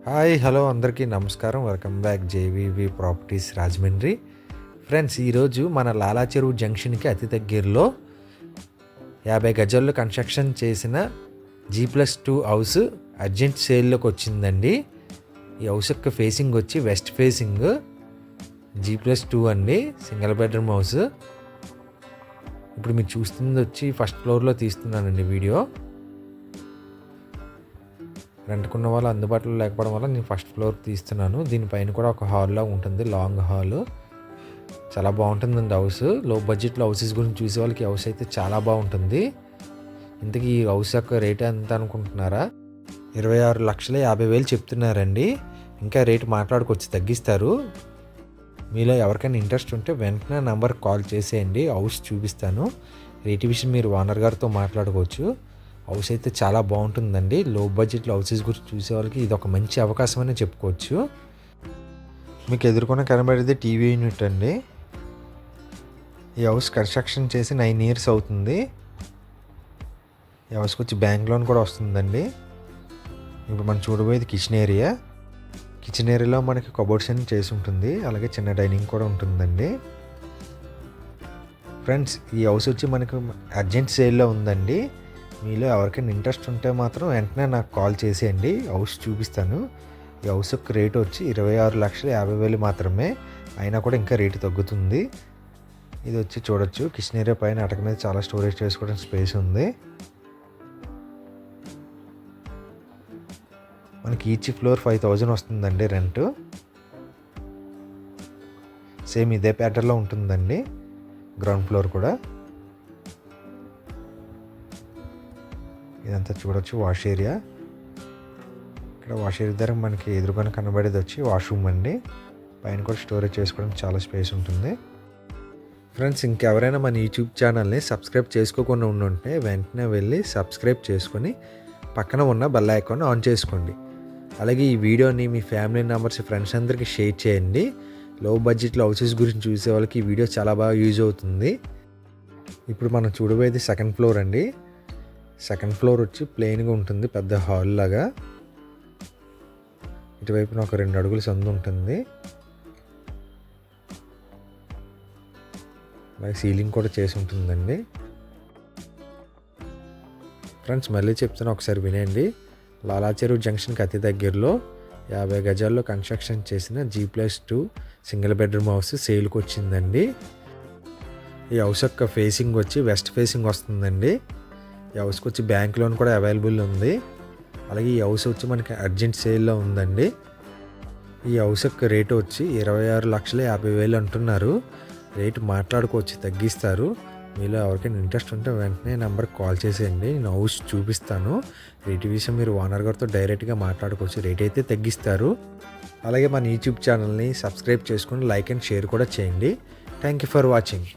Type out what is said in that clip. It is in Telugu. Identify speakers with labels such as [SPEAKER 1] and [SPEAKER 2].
[SPEAKER 1] హాయ్ హలో అందరికీ నమస్కారం. Welcome back JVV properties Rajahmundry. Friends, ఈరోజు మన లాలా చెరువు జంక్షన్కి అతి దగ్గరలో 50 గజాల్లో కన్స్ట్రక్షన్ చేసిన G+2 హౌస్ అర్జెంట్ సేల్లోకి వచ్చిందండి. ఈ హౌస్ యొక్క ఫేసింగ్ వచ్చి వెస్ట్ ఫేసింగ్ G+2 అండి, సింగిల్ బెడ్రూమ్ హౌస్. ఇప్పుడు మీరు చూస్తుంది వచ్చి ఫస్ట్ ఫ్లోర్లో తీస్తున్నానండి వీడియో. రెంట్కున్న వాళ్ళు అందుబాటులో లేకపోవడం వల్ల నేను ఫస్ట్ ఫ్లోర్ తీస్తున్నాను. దీనిపైన కూడా ఒక హాల్లా ఉంటుంది, లాంగ్ హాల్. చాలా బాగుంటుందండి హౌస్. లో బడ్జెట్లో హౌసెస్ గురించి చూసే వాళ్ళకి హౌస్ అయితే చాలా బాగుంటుంది. ఇంతకీ ఈ హౌస్ యొక్క రేట్ ఎంత అనుకుంటున్నారా? 26,50,000 చెప్తున్నారండి. ఇంకా రేటు మాట్లాడుకొచ్చి తగ్గిస్తారు. మీలో ఎవరికైనా ఇంట్రెస్ట్ ఉంటే వెంటనే నెంబర్కి కాల్ చేసేయండి, హౌస్ చూపిస్తాను. రేటు విషయం మీరు ఓనర్ గారితో మాట్లాడుకోవచ్చు. హౌస్ అయితే చాలా బాగుంటుందండి. లో బడ్జెట్లో హౌసెస్ గురించి చూసే వాళ్ళకి ఇది ఒక మంచి అవకాశం అని చెప్పుకోవచ్చు. మీకు ఎదుర్కొన్న కనబడేది టీవీ యూనిట్ అండి. ఈ హౌస్ కన్స్ట్రక్షన్ చేసి 9 years అవుతుంది. ఈ హౌస్కి వచ్చి బ్యాంక్ లోన్ కూడా వస్తుందండి. ఇప్పుడు మనం చూడబోయేది కిచెన్ ఏరియా. కిచెన్ ఏరియాలో మనకి కబోర్డ్స్ అన్ని చేసి ఉంటుంది, అలాగే చిన్న డైనింగ్ కూడా ఉంటుందండి. ఫ్రెండ్స్, ఈ హౌస్ వచ్చి మనకు అర్జెంట్ సేల్లో ఉందండి. మీలో ఎవరికైనా ఇంట్రెస్ట్ ఉంటే మాత్రం వెంటనే నాకు కాల్ చేసేయండి, హౌస్ చూపిస్తాను. ఈ హౌస్ యొక్క రేటు వచ్చి 26,50,000 మాత్రమే. అయినా కూడా ఇంకా రేటు తగ్గుతుంది. ఇది వచ్చి చూడొచ్చు, కిచెన్ ఏరియా పైన అటక మీద చాలా స్టోరేజ్ చేసుకోవడానికి స్పేస్ ఉంది. మనకి ఈచ్ ఫ్లోర్ 5,000 వస్తుందండి రెంట్. సేమ్ ఇదే ప్యాటర్న్లో ఉంటుందండి గ్రౌండ్ ఫ్లోర్ కూడా. ఇదంతా చూడొచ్చు వాష్ ఏరియా. ఇక్కడ వాష్ ఏరియా దగ్గర మనకి ఎదురుగా కనబడేది వచ్చి వాష్రూమ్ అండి. పైన కూడా స్టోరేజ్ చేసుకోవడానికి చాలా స్పేస్ ఉంటుంది. ఫ్రెండ్స్, ఇంకెవరైనా మన యూట్యూబ్ ఛానల్ని సబ్స్క్రైబ్ చేసుకోకుండా ఉంటే వెంటనే వెళ్ళి సబ్స్క్రైబ్ చేసుకొని పక్కన ఉన్న బెల్ ఐకాన్ ఆన్ చేసుకోండి. అలాగే ఈ వీడియోని మీ ఫ్యామిలీ మెంబర్స్, ఫ్రెండ్స్ అందరికీ షేర్ చేయండి. లో బడ్జెట్లో హౌసెస్ గురించి చూసే వాళ్ళకి ఈ వీడియో చాలా బాగా యూజ్ అవుతుంది. ఇప్పుడు మనం చూడబోయేది సెకండ్ ఫ్లోర్ అండి. సెకండ్ ఫ్లోర్ వచ్చి ప్లెయిన్గా ఉంటుంది, పెద్ద హాల్ లాగా. ఇటువైపున ఒక 2 అడుగుల సందు ఉంటుంది. అలాగే సీలింగ్ కూడా చేసి ఉంటుందండి. ఫ్రెండ్స్, మళ్ళీ చెప్తున్నా, ఒకసారి వినండి. లాలా చెరువు జంక్షన్కి అతి దగ్గరలో 50 గజాల్లో కన్స్ట్రక్షన్ చేసిన G+2 సింగిల్ బెడ్రూమ్ హౌస్ సేల్కి వచ్చిందండి. ఈ హౌస్ యొక్క ఫేసింగ్ వచ్చి వెస్ట్ ఫేసింగ్ వస్తుందండి. ఈ హౌస్కి వచ్చి బ్యాంక్ లోన్ కూడా అవైలబుల్ ఉంది. అలాగే ఈ హౌస్ వచ్చి మనకి అర్జెంట్ సేల్లో ఉందండి. ఈ హౌస్ యొక్క రేటు వచ్చి 26,50,000 అంటున్నారు. రేటు మాట్లాడుకోవచ్చు, తగ్గిస్తారు. మీలో ఎవరికైనా ఇంట్రెస్ట్ ఉంటే వెంటనే నెంబర్కి కాల్ చేసేయండి, నేను హౌస్ చూపిస్తాను. రేటు విషయం మీరు ఓనర్ గారితో డైరెక్ట్గా మాట్లాడుకోవచ్చు, రేట్ అయితే తగ్గిస్తారు. అలాగే మన యూట్యూబ్ ఛానల్ని సబ్స్క్రైబ్ చేసుకుని లైక్ అండ్ షేర్ కూడా చేయండి. Thank you for watching.